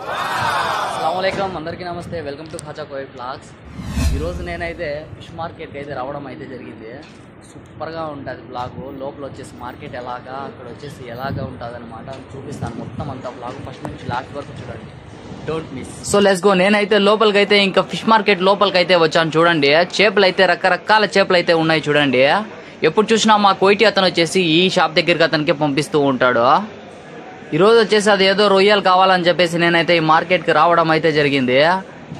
అస్సలాముఅలైకుం అందరికీ నమస్తే. Welcome to Khaja కోయి వ్లాగ్స్. ఈరోజు నేనైతే ఫిష్ మార్కెట్కి అయితే రావడం అయితే జరిగింది. సూపర్గా ఉంటుంది బ్లాగు. లోపల వచ్చేసి మార్కెట్ ఎలాగా, అక్కడ వచ్చేసి ఎలాగా ఉంటుంది అనమాట చూపిస్తాను. మొత్తం అంతా బ్లాగ్ ఫస్ట్ నుంచి లాస్ట్ వరకు చూడండి, don't miss. So let's go. నేనైతే లోపలికి అయితే ఇంకా ఫిష్ మార్కెట్ లోపలికి అయితే వచ్చాను. చూడండి, చేపలు అయితే రకరకాల చేపలు అయితే ఉన్నాయి. చూడండి, ఎప్పుడు చూసినా మా కోయిటి అతను వచ్చేసి ఈ షాప్ దగ్గరికి అతనికి పంపిస్తూ ఉంటాడు. ఈరోజు వచ్చేసి అది ఏదో రొయ్యలు కావాలని చెప్పేసి నేనైతే ఈ మార్కెట్కి రావడం అయితే జరిగింది.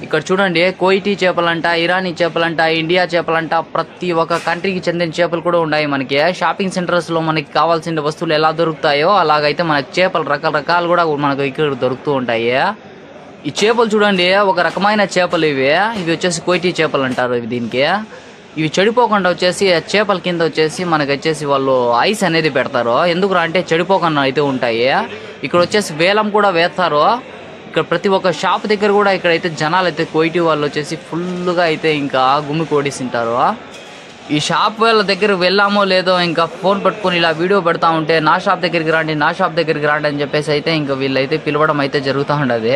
ఇక్కడ చూడండి, కోయిటీ చేపలంట, ఇరానీ చేపలంట, ఇండియా చేపలంట, ప్రతి ఒక్క కంట్రీకి చెందిన చేపలు కూడా ఉన్నాయి. మనకి షాపింగ్ సెంటర్స్లో మనకి కావాల్సిన వస్తువులు ఎలా దొరుకుతాయో అలాగైతే మనకి చేపలు రకరకాలు కూడా మనకు ఇక్కడ దొరుకుతూ ఉంటాయి. ఈ చేపలు చూడండి, ఒక రకమైన చేపలు ఇవి వచ్చేసి కోయిటీ చేపలు అంటారు. దీనికి ఇవి చెడిపోకుండా వచ్చేసి చేపల కింద వచ్చేసి మనకి వచ్చేసి వాళ్ళు ఐస్ అనేది పెడతారు. ఎందుకు అంటే చెడిపోకుండా అయితే ఉంటాయి. ఇక్కడ వచ్చేసి వేలం కూడా వేస్తారు. ఇక్కడ ప్రతి ఒక్క షాప్ దగ్గర కూడా ఇక్కడైతే జనాలు అయితే కోయిటీ వాళ్ళు వచ్చేసి ఫుల్గా అయితే ఇంకా గుమ్మి కోడిస్తుంటారు. ఈ షాప్ వాళ్ళ దగ్గర వెళ్ళామో లేదో ఇంకా ఫోన్ పట్టుకొని ఇలా వీడియో పెడతా ఉంటే నా షాప్ దగ్గరికి రండి, నా షాప్ దగ్గరికి రండి అని చెప్పేసి అయితే ఇంకా వీళ్ళైతే పిలవడం అయితే జరుగుతూ ఉండదు.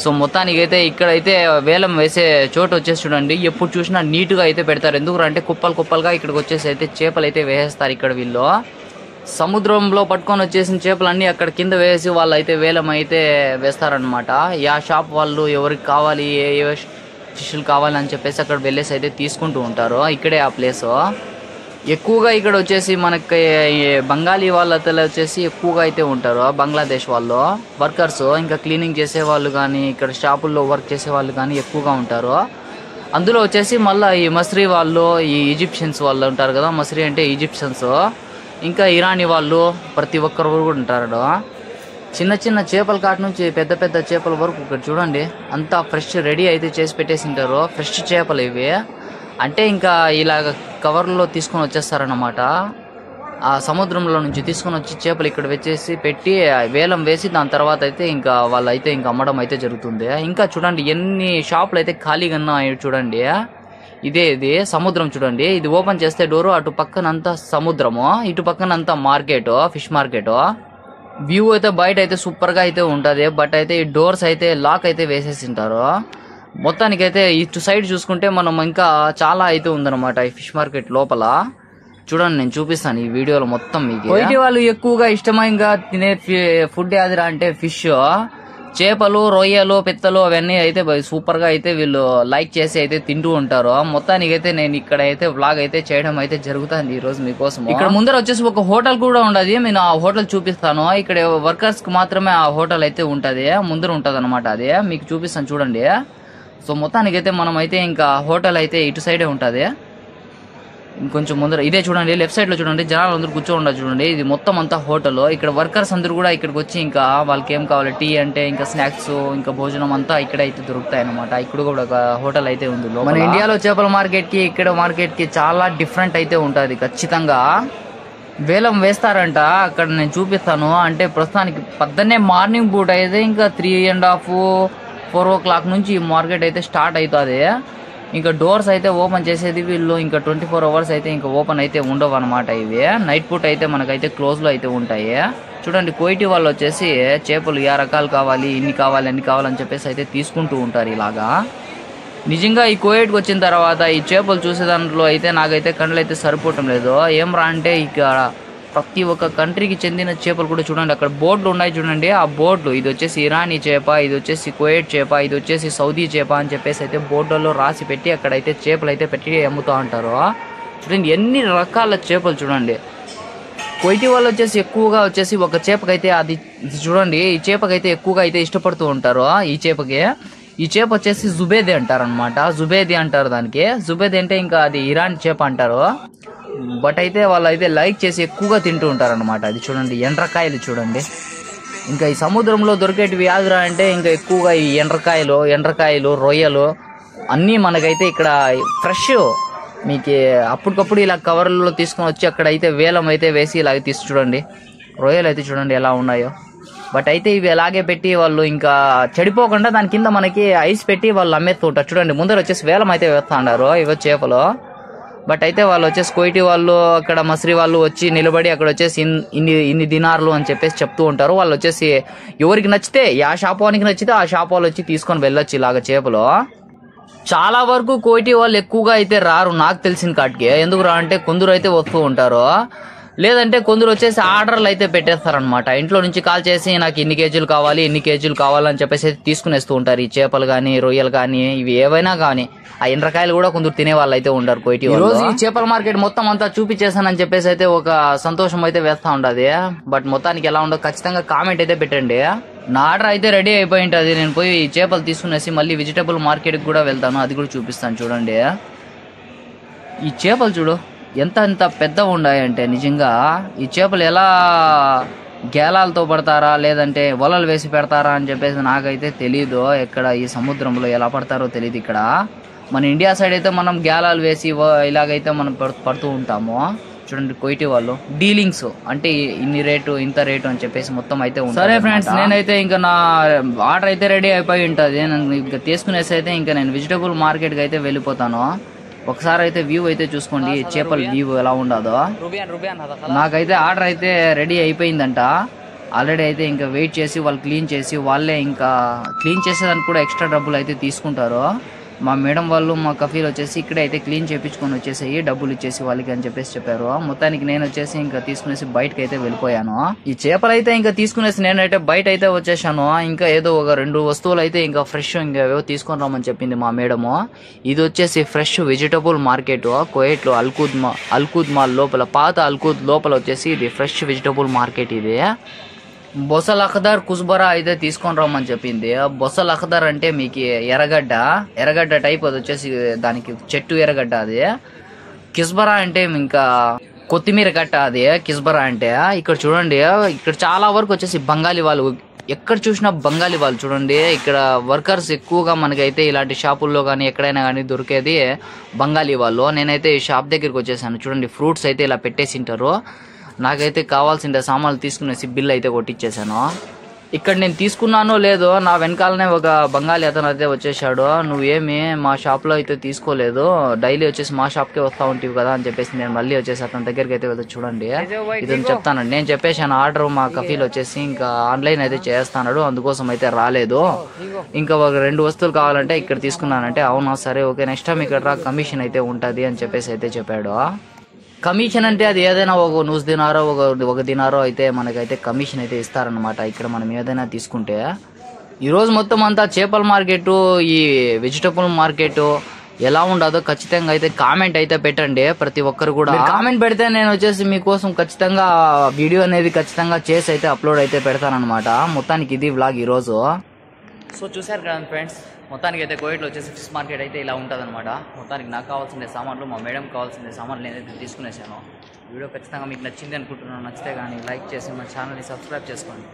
సో మొత్తానికి అయితే ఇక్కడైతే వేలం వేసే చోటు వచ్చేసి చూడండి, ఎప్పుడు చూసినా నీట్గా అయితే పెడతారు. ఎందుకు అంటే కుప్పలుగా ఇక్కడికి వచ్చేసి అయితే చేపలు అయితే వేసేస్తారు. ఇక్కడ వీళ్ళు సముద్రంలో పట్టుకొని వచ్చేసిన చేపలన్నీ అక్కడ కింద వేసి వాళ్ళు అయితే వేలం అయితే వేస్తారనమాట. ఆ షాప్ వాళ్ళు ఎవరికి కావాలి, ఏ ఫిష్లు కావాలి అని చెప్పేసి అక్కడ వెళ్ళేసి అయితే తీసుకుంటూ ఉంటారు. ఇక్కడే ఆ ప్లేసు. ఎక్కువగా ఇక్కడ వచ్చేసి మనకి బెంగాలీ వాళ్ళతో వచ్చేసి ఎక్కువగా అయితే ఉంటారు. బంగ్లాదేశ్ వాళ్ళు వర్కర్స్, ఇంకా క్లీనింగ్ చేసే వాళ్ళు కానీ, ఇక్కడ షాపుల్లో వర్క్ చేసే వాళ్ళు కానీ ఎక్కువగా ఉంటారు. అందులో వచ్చేసి మళ్ళీ ఈ మస్రీ వాళ్ళు, ఈ ఈజిప్షియన్స్ వాళ్ళు ఉంటారు కదా. మస్రీ అంటే ఈజిప్షియన్స్, ఇంకా ఇరానీ వాళ్ళు, ప్రతి ఒక్కరు కూడా ఉంటారు. చిన్న చిన్న చేపల కాటి నుంచి పెద్ద పెద్ద చేపల వరకు ఇక్కడ చూడండి, అంతా ఫ్రెష్ రెడీ అయితే చేసి పెట్టేసి ఉంటారు. ఫ్రెష్ చేపలు ఇవి అంటే ఇంకా ఇలాగ కవర్లో తీసుకొని వచ్చేస్తారన్నమాట. ఆ సముద్రంలో నుంచి తీసుకొని వచ్చి చేపలు ఇక్కడ వచ్చేసి పెట్టి వేలం వేసి దాని తర్వాత అయితే ఇంకా వాళ్ళు అయితే ఇంకా అమ్మడం అయితే జరుగుతుంది. ఇంకా చూడండి ఎన్ని షాపులు అయితే ఖాళీగా ఉన్నాయి. చూడండి, ఇది సముద్రం. చూడండి, ఇది ఓపెన్ చేస్తే డోరు, అటు పక్కనంతా సముద్రము, ఇటు పక్కనంతా మార్కెట్, ఫిష్ మార్కెట్. వ్యూ అయితే బయట అయితే సూపర్గా అయితే ఉంటుంది. బట్ అయితే ఈ డోర్స్ అయితే లాక్ అయితే వేసేసి ఉంటారు. మొత్తానికైతే ఇటు సైడ్ చూసుకుంటే మనం ఇంకా చాలా అయితే ఉందన్నమాట ఈ ఫిష్ మార్కెట్ లోపల. చూడండి, నేను చూపిస్తాను ఈ వీడియోలో మొత్తం. మీకు కోయిటీ వాళ్ళు ఎక్కువగా ఇష్టంగా తినే ఫుడ్ ఏదిరా అంటే ఫిష్, చేపలు, రొయ్యలు, పిత్తలు అవన్నీ అయితే సూపర్ గా అయితే వీళ్ళు లైక్ చేసి అయితే తింటూ ఉంటారు. మొత్తానికైతే నేను ఇక్కడ అయితే వ్లాగ్ అయితే చేయడం అయితే జరుగుతుంది ఈ రోజు మీకోసం. ఇక్కడ ముందర వచ్చేసి ఒక హోటల్ కూడా ఉండదు. నేను ఆ హోటల్ చూపిస్తాను. ఇక్కడ వర్కర్స్ కి మాత్రమే ఆ హోటల్ అయితే ఉంటది, ముందర ఉంటది అనమాట. అది మీకు చూపిస్తాను చూడండి. సో మొత్తానికైతే మనం అయితే ఇంకా హోటల్ అయితే ఇటు సైడే ఉంటుంది. ఇంకొంచెం ముందర ఇదే చూడండి, లెఫ్ట్ సైడ్ లో చూడండి, జనాలు అందరూ కూర్చో ఉండదు. చూడండి, ఇది మొత్తం అంతా హోటల్. ఇక్కడ వర్కర్స్ అందరూ కూడా ఇక్కడికి వచ్చి ఇంకా వాళ్ళకి ఏం కావాలి, టీ అంటే ఇంకా స్నాక్స్, ఇంకా భోజనం అంతా ఇక్కడ అయితే దొరుకుతాయి అనమాట. ఇక్కడ కూడా ఒక హోటల్ అయితే ఉంది. మన ఇండియాలో చేపల మార్కెట్ కి ఇక్కడ మార్కెట్ కి చాలా డిఫరెంట్ అయితే ఉంటుంది. ఖచ్చితంగా వేలం వేస్తారంట. అక్కడ నేను చూపిస్తాను. అంటే ప్రస్తుతానికి పొద్దున్నే మార్నింగ్ పూట అయితే ఇంకా 3:30-4 o'clock నుంచి మార్కెట్ అయితే స్టార్ట్ అవుతుంది. ఇంకా డోర్స్ అయితే ఓపెన్ చేసేది వీళ్ళు ఇంకా 24 hours అయితే ఇంకా ఓపెన్ అయితే ఉండవు అనమాట. ఇవి నైట్ పూట అయితే మనకైతే క్లోజ్ లో అయితే ఉంటాయి. చూడండి, కోయిటీ వాళ్ళు వచ్చేసి చేపలు ఏ రకాలు కావాలి, ఇన్ని కావాలి, అన్ని కావాలని చెప్పేసి అయితే తీసుకుంటూ ఉంటారు ఇలాగా. నిజంగా ఈ కోయిట్కి వచ్చిన తర్వాత ఈ చేపలు చూసే దాంట్లో అయితే నాకైతే కళ్ళు అయితే సరిపోవటం లేదు. ఏం రా అంటే ఇక్కడ ప్రతి ఒక్క కంట్రీకి చెందిన చేపలు కూడా చూడండి, అక్కడ బోర్డులు ఉన్నాయి చూడండి. ఆ బోర్డులు, ఇది వచ్చేసి ఇరానీ చేప, ఇది వచ్చేసి కువైట్ చేప, ఇది వచ్చేసి సౌదీ చేప అని చెప్పేసి అయితే బోర్డుల్లో రాసి పెట్టి అక్కడైతే చేపలు అయితే పెట్టి అమ్ముతూ ఉంటారు. చూడండి ఎన్ని రకాల చేపలు. చూడండి, కోయిటీ వాళ్ళు వచ్చేసి ఎక్కువగా వచ్చేసి ఒక చేపకైతే అది చూడండి, ఈ చేపకైతే ఎక్కువగా అయితే ఇష్టపడుతూ ఉంటారు. ఈ చేప వచ్చేసి జుబేది అంటారు అనమాట. జుబేది అంటారు దానికి. జుబేది అంటే ఇంకా అది ఇరాన్ చేప అంటారు. బట్ అయితే వాళ్ళు అయితే లైక్ చేసి ఎక్కువగా తింటూ ఉంటారు అనమాట. అది చూడండి, ఎండ్రకాయలు చూడండి. ఇంకా ఈ సముద్రంలో దొరికేటివి యాదరా అంటే ఇంకా ఎక్కువగా ఈ ఎండ్రకాయలు, రొయ్యలు అన్నీ మనకైతే ఇక్కడ ఫ్రెష్ మీకు అప్పటికప్పుడు ఇలా కవర్లలో తీసుకొని వచ్చి అక్కడైతే వేలం అయితే వేసి ఇలాగ తీసి చూడండి. రొయ్యలు అయితే చూడండి ఎలా ఉన్నాయో. బట్ అయితే ఇవి అలాగే పెట్టి వాళ్ళు ఇంకా చెడిపోకుండా దాని కింద మనకి ఐస్ పెట్టి వాళ్ళు అమ్మేస్తూ ఉంటారు. చూడండి, ముందర వచ్చేసి వేలం అయితే వేస్తా ఉన్నారు ఇవో చేపలు. బట్ అయితే వాళ్ళు వచ్చేసి కోయిటి వాళ్ళు అక్కడ మసరి వాళ్ళు వచ్చి నిలబడి అక్కడ వచ్చేసి ఇన్ని దినార్లు అని చెప్పేసి చెప్తూ ఉంటారు. వాళ్ళు వచ్చేసి ఎవరికి నచ్చితే ఆ షాప్ వానికి నచ్చితే ఆ షాప్ వాళ్ళు వచ్చి తీసుకొని వెళ్ళొచ్చు ఇలాగ చేపలు. చాలా వరకు కోయిటి వాళ్ళు ఎక్కువగా అయితే రారు నాకు తెలిసిన కాటికి. ఎందుకు రా అంటే కొందరు అయితే వస్తూ ఉంటారు, లేదంటే కొందరు వచ్చేసి ఆర్డర్లు అయితే పెట్టేస్తారనమాట. ఇంట్లో నుంచి కాల్ చేసి నాకు ఇన్ని కేజీలు కావాలి ఇన్ని కేజీలు కావాలని చెప్పేసి తీసుకునేస్తూ ఉంటారు. ఈ చేపలు కానీ రొయ్యలు కానీ ఇవి ఏవైనా కానీ ఆ ఎండ్రకాయలు కూడా కొందరు తినే వాళ్ళు అయితే ఉండరు కోయిటి. ఈ రోజు ఈ చేపల మార్కెట్ మొత్తం అంతా చూపించేసానని చెప్పేసి అయితే ఒక సంతోషం అయితే వేస్తా ఉండదు. బట్ మొత్తానికి ఎలా ఉండదు ఖచ్చితంగా కామెంట్ అయితే పెట్టండి. నా ఆర్డర్ అయితే రెడీ అయిపోయి ఉంటుంది. నేను పోయి ఈ చేపలు తీసుకునేసి మళ్ళీ వెజిటబుల్ మార్కెట్కి కూడా వెళ్తాను, అది కూడా చూపిస్తాను. చూడండి ఈ చేపలు చూడు ఎంత పెద్దగా ఉన్నాయంటే నిజంగా ఈ చేపలు ఎలా గేలాలతో పడతారా లేదంటే వలలు వేసి పెడతారా అని చెప్పేసి నాకైతే తెలీదు. ఎక్కడ ఈ సముద్రంలో ఎలా పడతారో తెలియదు. ఇక్కడ మన ఇండియా సైడ్ అయితే మనం గేలాలు వేసి ఇలాగైతే మనం పడుతూ ఉంటాము. చూడండి కోయిటి వాళ్ళు డీలింగ్స్ అంటే ఇన్ని రేటు ఇంత రేటు అని చెప్పేసి మొత్తం అయితే ఉంటుంది. సరే ఫ్రెండ్స్, నేనైతే ఇంకా నా ఆర్డర్ అయితే రెడీ అయిపోయి ఉంటుంది. నేను ఇంకా తీసుకునేసి అయితే ఇంకా నేను వెజిటబుల్ మార్కెట్కి అయితే వెళ్ళిపోతాను. ఒకసారి అయితే వ్యూ అయితే చూసుకోండి చేపల వ్యూ ఎలా ఉండదో. నాకైతే ఆర్డర్ అయితే రెడీ అయిపోయిందంట ఆల్రెడీ. అయితే ఇంకా వెయిట్ చేసి వాళ్ళు క్లీన్ చేసి వాళ్ళే ఇంకా క్లీన్ చేసేదానికి కూడా ఎక్స్ట్రా డబ్బులు అయితే తీసుకుంటారు. మా మేడం వాళ్ళు మా కఫీలు వచ్చేసి ఇక్కడే అయితే క్లీన్ చేయించుకొని వచ్చేసాయి డబ్బులు ఇచ్చేసి వాళ్ళకి అని చెప్పేసి చెప్పారు. మొత్తానికి నేను వచ్చేసి ఇంకా తీసుకునేసి బయటకి అయితే వెళ్ళిపోయాను. ఈ చేపలు అయితే ఇంకా తీసుకునేసి నేనైతే బయట అయితే వచ్చేసాను. ఇంకా ఏదో ఒక 2 వస్తువులు అయితే ఇంకా ఫ్రెష్ ఇంకా ఏవో తీసుకొని రామని చెప్పింది మా మేడము. ఇది వచ్చేసి ఫ్రెష్ వెజిటబుల్ మార్కెట్ కోయట్లో అల్కూద్ మాల్ లోపల, పాత అల్కూద్ లోపల వచ్చేసి ఇది ఫ్రెష్ వెజిటబుల్ మార్కెట్. ఇది బొసల్ అఖదర్ కుస్బరా అయితే తీసుకొని రమ్మని చెప్పింది. బొసల్ అఖదర్ అంటే మీకు ఎర్రగడ్డ టైప్, అది వచ్చేసి దానికి చెట్టు ఎర్రగడ్డ. అది కిస్బరా అంటే ఇంకా కొత్తిమీర గట్ట. అది కిస్బరా అంటే. ఇక్కడ చూడండి ఇక్కడ చాలా వరకు వచ్చేసి బంగాళీ వాళ్ళు, ఎక్కడ చూసినా బంగాళీ వాళ్ళు. చూడండి ఇక్కడ వర్కర్స్ ఎక్కువగా మనకైతే ఇలాంటి షాపుల్లో కానీ ఎక్కడైనా కానీ దొరికేది బంగాళీ వాళ్ళు. నేనైతే ఈ షాప్ దగ్గరికి వచ్చేసాను. చూడండి ఫ్రూట్స్ అయితే ఇలా పెట్టేసింటారు. నాకైతే కావాల్సిన సామాన్లు తీసుకునేసి బిల్ అయితే కొట్టించేసాను. ఇక్కడ నేను తీసుకున్నానో లేదో నా వెనకాలనే ఒక బంగాళీ అతను అయితే వచ్చేసాడు. నువ్వేమి మా షాప్లో అయితే తీసుకోలేదు, డైలీ వచ్చేసి మా షాప్కే వస్తూ ఉంటావు కదా అని చెప్పేసి నేను మళ్ళీ వచ్చేసి అతని దగ్గరికి అయితే వెళ్తే చూడండి ఇది చెప్తానండి. నేను చెప్పేసాను ఆర్డర్ మా కఫీలు వచ్చేసి ఇంకా ఆన్లైన్ అయితే చేస్తాడు, అందుకోసం అయితే రాలేదు. ఇంకా ఒక 2 వస్తువులు కావాలంటే ఇక్కడ తీసుకున్నానంటే అవునా సరే ఓకే నెక్స్ట్ టైం ఇక్కడ కమిషన్ అయితే ఉంటుంది అని చెప్పేసి అయితే చెప్పాడు. కమిషన్ అంటే అది ఏదైనా ఒక 100 దినారో ఒక దినారో అయితే మనకైతే కమిషన్ అయితే ఇస్తారనమాట ఇక్కడ మనం ఏదైనా తీసుకుంటే. ఈరోజు మొత్తం అంతా చేపల మార్కెట్ ఈ వెజిటబుల్ మార్కెట్ ఎలా ఉండదో ఖచ్చితంగా అయితే కామెంట్ అయితే పెట్టండి. ప్రతి ఒక్కరు కూడా కామెంట్ పెడితే నేను వచ్చేసి మీకోసం ఖచ్చితంగా వీడియో అనేది ఖచ్చితంగా చేసి అయితే అప్లోడ్ అయితే పెడతానమాట. మొత్తానికి ఇది వ్లాగ్ ఈరోజు. సో చూసారు కదా ఫ్రెండ్స్, మొత్తానికి అయితే కోయిట్లో వచ్చేసి ఫిష్ మార్కెట్ అయితే ఇలా ఉంటుంది అనమాట. మొత్తానికి నాకు కావాల్సిన సామాన్లు మా మేడం కావాల్సిన సామాన్లు నేనైతే తీసుకునేసాను. వీడియో ఖచ్చితంగా మీకు నచ్చింది అనుకుంటున్నాను. నచ్చితే కానీ లైక్ చేసి మా ఛానల్ని సబ్స్క్రైబ్ చేసుకోండి.